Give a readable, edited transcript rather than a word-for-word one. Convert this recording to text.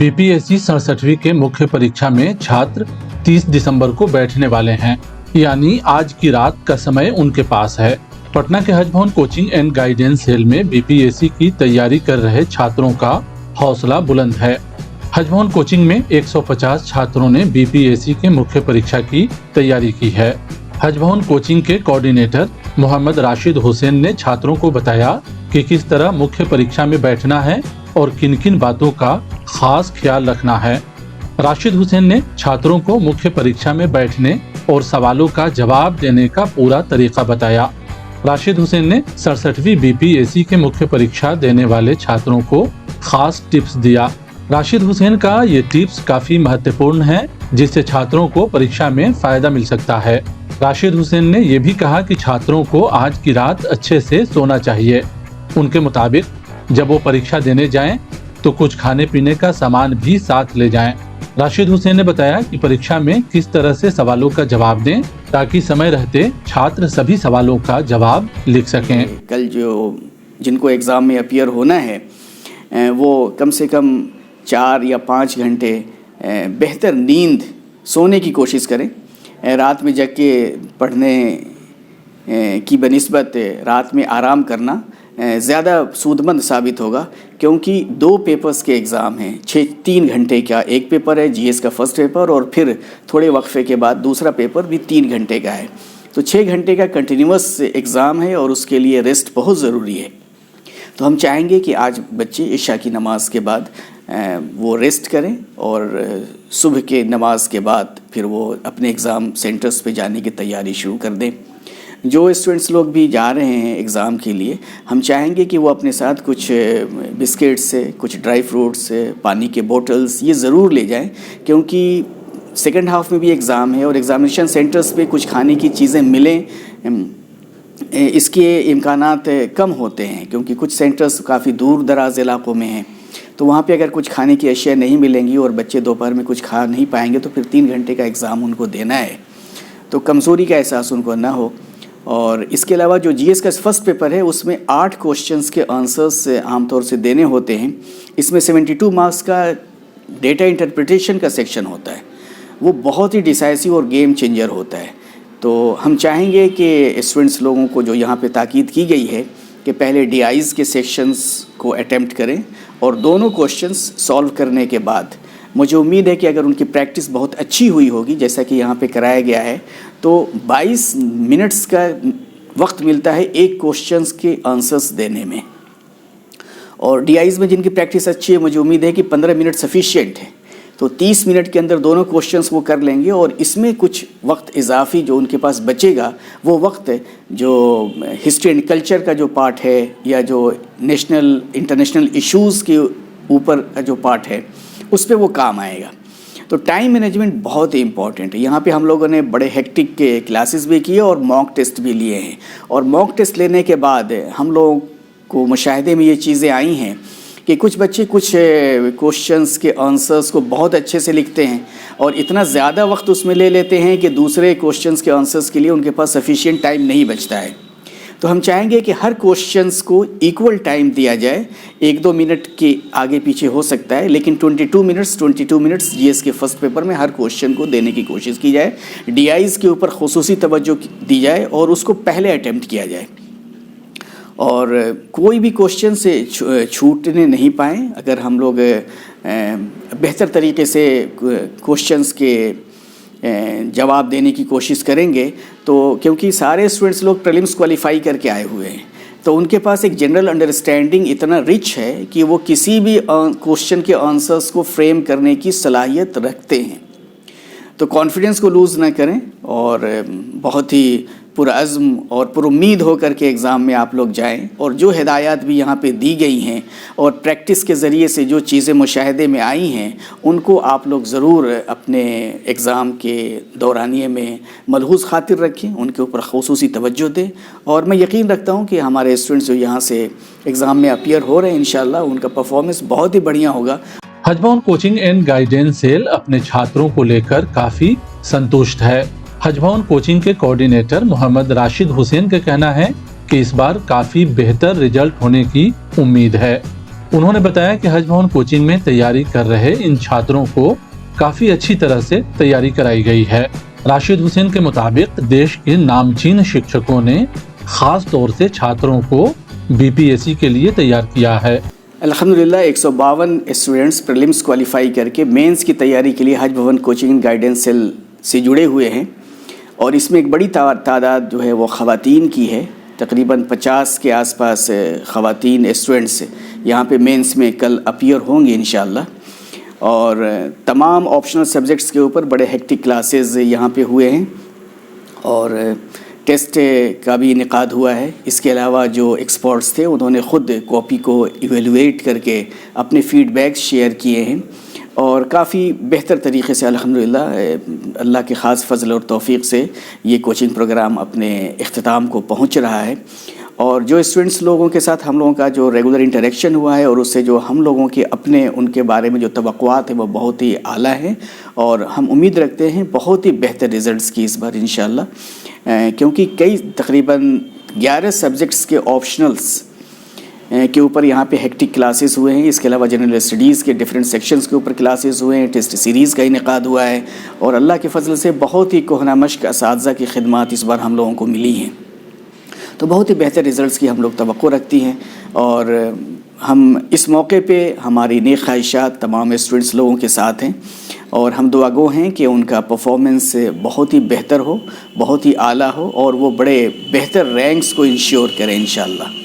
BPSC 67वीं के मुख्य परीक्षा में छात्र 30 दिसंबर को बैठने वाले हैं, यानी आज की रात का समय उनके पास है। पटना के Haj Bhavan coaching and guidance cell में बीपीएससी की तैयारी कर रहे छात्रों का हौसला बुलंद है। हज भवन कोचिंग में 150 छात्रों ने बीपीएससी के मुख्य परीक्षा की तैयारी की है। हज भवन कोचिंग के कोऑर्डिनेटर मोहम्मद राशिद हुसैन ने छात्रों को बताया कि किस तरह मुख्य परीक्षा में बैठना है और किन किन बातों का खास ख्याल रखना है। राशिद हुसैन ने छात्रों को मुख्य परीक्षा में बैठने और सवालों का जवाब देने का पूरा तरीका बताया। राशिद हुसैन ने 67वीं बीपीएससी के मुख्य परीक्षा देने वाले छात्रों को खास टिप्स दिया। राशिद हुसैन का ये टिप्स काफी महत्वपूर्ण है, जिससे छात्रों को परीक्षा में फायदा मिल सकता है। राशिद हुसैन ने ये भी कहा कि छात्रों को आज की रात अच्छे से सोना चाहिए। उनके मुताबिक जब वो परीक्षा देने जाएं, तो कुछ खाने पीने का सामान भी साथ ले जाएं। राशिद हुसैन ने बताया कि परीक्षा में किस तरह से सवालों का जवाब दें, ताकि समय रहते छात्र सभी सवालों का जवाब लिख सकें। कल जिनको एग्ज़ाम में अपीयर होना है वो कम से कम 4 या 5 घंटे बेहतर नींद सोने की कोशिश करें। रात में जग के पढ़ने की बनिस्बत रात में आराम करना ज़्यादा सूदमंद साबित होगा, क्योंकि 2 पेपर्स के एग्ज़ाम हैं। 3 घंटे का एक पेपर है, जीएस का फर्स्ट पेपर, और फिर थोड़े वक्फे के बाद दूसरा पेपर भी 3 घंटे का है। तो 6 घंटे का कंटिन्यूअस एग्ज़ाम है और उसके लिए रेस्ट बहुत ज़रूरी है। तो हम चाहेंगे कि आज बच्चे इशा की नमाज़ के बाद वो रेस्ट करें और सुबह के नमाज के बाद फिर वो अपने एग्ज़ाम सेंटर्स पे जाने की तैयारी शुरू कर दें। जो स्टूडेंट्स लोग भी जा रहे हैं एग्ज़ाम के लिए, हम चाहेंगे कि वो अपने साथ कुछ बिस्किट्स से, कुछ ड्राई फ्रूट्स, पानी के बोतल्स ये ज़रूर ले जाएं, क्योंकि सेकंड हाफ में भी एग्ज़ाम है और एग्ज़ामिनेशन सेंटर्स पे कुछ खाने की चीज़ें मिलें इसके इम्कानात कम होते हैं, क्योंकि कुछ सेंटर्स काफ़ी दूर दराज इलाक़ों में हैं। तो वहाँ पे अगर कुछ खाने की अशिया नहीं मिलेंगी और बच्चे दोपहर में कुछ खा नहीं पाएंगे, तो फिर 3 घंटे का एग्ज़ाम उनको देना है, तो कमज़ोरी का एहसास उनको ना हो। और इसके अलावा जो जीएस का फर्स्ट पेपर है उसमें 8 क्वेश्चंस के आंसर्स आमतौर से देने होते हैं। इसमें 72 मार्क्स का डेटा इंटरप्रिटेशन का सेक्शन होता है, वो बहुत ही डिसाइसिव और गेम चेंजर होता है। तो हम चाहेंगे कि स्टूडेंट्स लोगों को जो यहाँ पे ताकीद की गई है कि पहले डीआईज के सेक्शंस को अटेम्प्ट करें और दोनों क्वेश्चंस सॉल्व करने के बाद मुझे उम्मीद है कि अगर उनकी प्रैक्टिस बहुत अच्छी हुई होगी, जैसा कि यहाँ पे कराया गया है, तो 22 मिनट्स का वक्त मिलता है एक क्वेश्चंस के आंसर्स देने में। और डीआईज में जिनकी प्रैक्टिस अच्छी है, मुझे उम्मीद है कि 15 मिनट सफिशिएंट है, तो 30 मिनट के अंदर दोनों क्वेश्चंस वो कर लेंगे। और इसमें कुछ वक्त इजाफी जो उनके पास बचेगा, वो वक्त जो हिस्ट्री एंड कल्चर का जो पार्ट है या जो नेशनल इंटरनेशनल इश्यूज़ के ऊपर का जो पार्ट है, उस पर वो काम आएगा। तो टाइम मैनेजमेंट बहुत ही इम्पॉर्टेंट है। यहाँ पे हम लोगों ने बड़े हेक्टिक के क्लासेस भी किए और मॉक टेस्ट भी लिए हैं, और मॉक टेस्ट लेने के बाद हम लोगों को मुशाहिदे में ये चीज़ें आई हैं कि कुछ बच्चे कुछ क्वेश्चंस के आंसर्स को बहुत अच्छे से लिखते हैं और इतना ज़्यादा वक्त उसमें ले लेते हैं कि दूसरे क्वेश्चंस के आंसर्स के लिए उनके पास सफिशिएंट टाइम नहीं बचता है। तो हम चाहेंगे कि हर क्वेश्चंस को इक्वल टाइम दिया जाए। 1-2 मिनट के आगे पीछे हो सकता है, लेकिन 22 मिनट्स जीएस के फर्स्ट पेपर में हर क्वेश्चन को देने की कोशिश की जाए। डीआईज के ऊपर खुसूसी तवज्जो दी जाए और उसको पहले अटेम्प्ट किया जाए, और कोई भी क्वेश्चन से छूटने नहीं पाएँ। अगर हम लोग बेहतर तरीके से क्वेश्चंस के जवाब देने की कोशिश करेंगे, तो क्योंकि सारे स्टूडेंट्स लोग प्रीलिम्स क्वालिफाई करके आए हुए हैं, तो उनके पास एक जनरल अंडरस्टैंडिंग इतना रिच है कि वो किसी भी क्वेश्चन के आंसर्स को फ्रेम करने की सलाहियत रखते हैं। तो कॉन्फिडेंस को लूज़ ना करें और बहुत ही पुरअज़्म और पुरुम्मीद होकर के एग्ज़ाम में आप लोग जाएं। और जो हिदायत भी यहाँ पे दी गई हैं और प्रैक्टिस के ज़रिए से जो चीज़ें मुशाहिदे में आई हैं, उनको आप लोग ज़रूर अपने एग्ज़ाम के दौरानिए में मलहूज़ खातिर रखें, उनके ऊपर ख़ुसूसी तवज्जो दें। और मैं यकीन रखता हूँ कि हमारे स्टूडेंट्स जो यहाँ से एग्ज़ाम में अपीयर हो रहे हैं, इंशाअल्लाह उनका परफॉर्मेंस बहुत ही बढ़िया होगा। Haj Bhavan coaching and guidance cell अपने छात्रों को लेकर काफी संतुष्ट है। हज भवन कोचिंग के कोऑर्डिनेटर मोहम्मद राशिद हुसैन का कहना है कि इस बार काफी बेहतर रिजल्ट होने की उम्मीद है। उन्होंने बताया कि हज भवन कोचिंग में तैयारी कर रहे इन छात्रों को काफी अच्छी तरह से तैयारी कराई गई है। राशिद हुसैन के मुताबिक देश के नामचीन शिक्षकों ने खास तौर से छात्रों को बीपीएससी के लिए तैयार किया है। अल्हम्दुलिल्लाह 152 स्टूडेंट्स प्रीलिम्स क्वालिफाई करके मेंस की तैयारी के लिए Haj Bhavan coaching and guidance cell से जुड़े हुए हैं और इसमें एक बड़ी तादाद जो है वो ख़वातीन की है। तकरीबन 50 के आसपास ख़वातीन स्टूडेंट्स यहाँ पे मेंस में कल अपीयर होंगे इंशाअल्लाह। और तमाम ऑप्शनल सब्जेक्ट्स के ऊपर बड़े हेक्टिक क्लासेस यहाँ पे हुए हैं और टेस्ट का भी इनेकाद हुआ है। इसके अलावा जो एक्सपर्ट्स थे उन्होंने ख़ुद कॉपी को इवेलुएट करके अपने फ़ीडबैक्स शेयर किए हैं और काफ़ी बेहतर तरीक़े से अल्हम्दुलिल्लाह अल्लाह के ख़ास फ़ज़ल और तौफ़ीक़ से ये कोचिंग प्रोग्राम अपने इख्तिताम को पहुँच रहा है। और जो स्टूडेंट्स लोगों के साथ हम लोगों का जो रेगुलर इंटरेक्शन हुआ है और उससे जो हम लोगों के अपने उनके बारे में जो तवक्कुआत है वो बहुत ही आला है और हम उम्मीद रखते हैं बहुत ही बेहतर रिज़ल्ट्स की इस बार इंशाअल्लाह, क्योंकि कई तकरीबन 11 सब्जेक्ट्स के ऑप्शनल्स के ऊपर यहाँ पे हेक्टिक क्लासेस हुए हैं। इसके अलावा जनरल स्टडीज़ के डिफरेंट सेक्शंस के ऊपर क्लासेस हुए हैं, टेस्ट सीरीज़ का इनेकाद हुआ है और अल्लाह के फ़ज़ल से बहुत ही कोहना मश्क असातिज़ा की खिदमत इस बार हम लोगों को मिली हैं। तो बहुत ही बेहतर रिज़ल्ट्स की हम लोग तवक्को रखती हैं और हम इस मौके पे हमारी नेक ख्वाहिशात तमाम स्टूडेंट्स लोगों के साथ हैं और हम दुआगो हैं कि उनका परफॉर्मेंस बहुत ही बेहतर हो, बहुत ही आला हो और वो बड़े बेहतर रैंक्स को इंश्योर करें इंशाअल्लाह।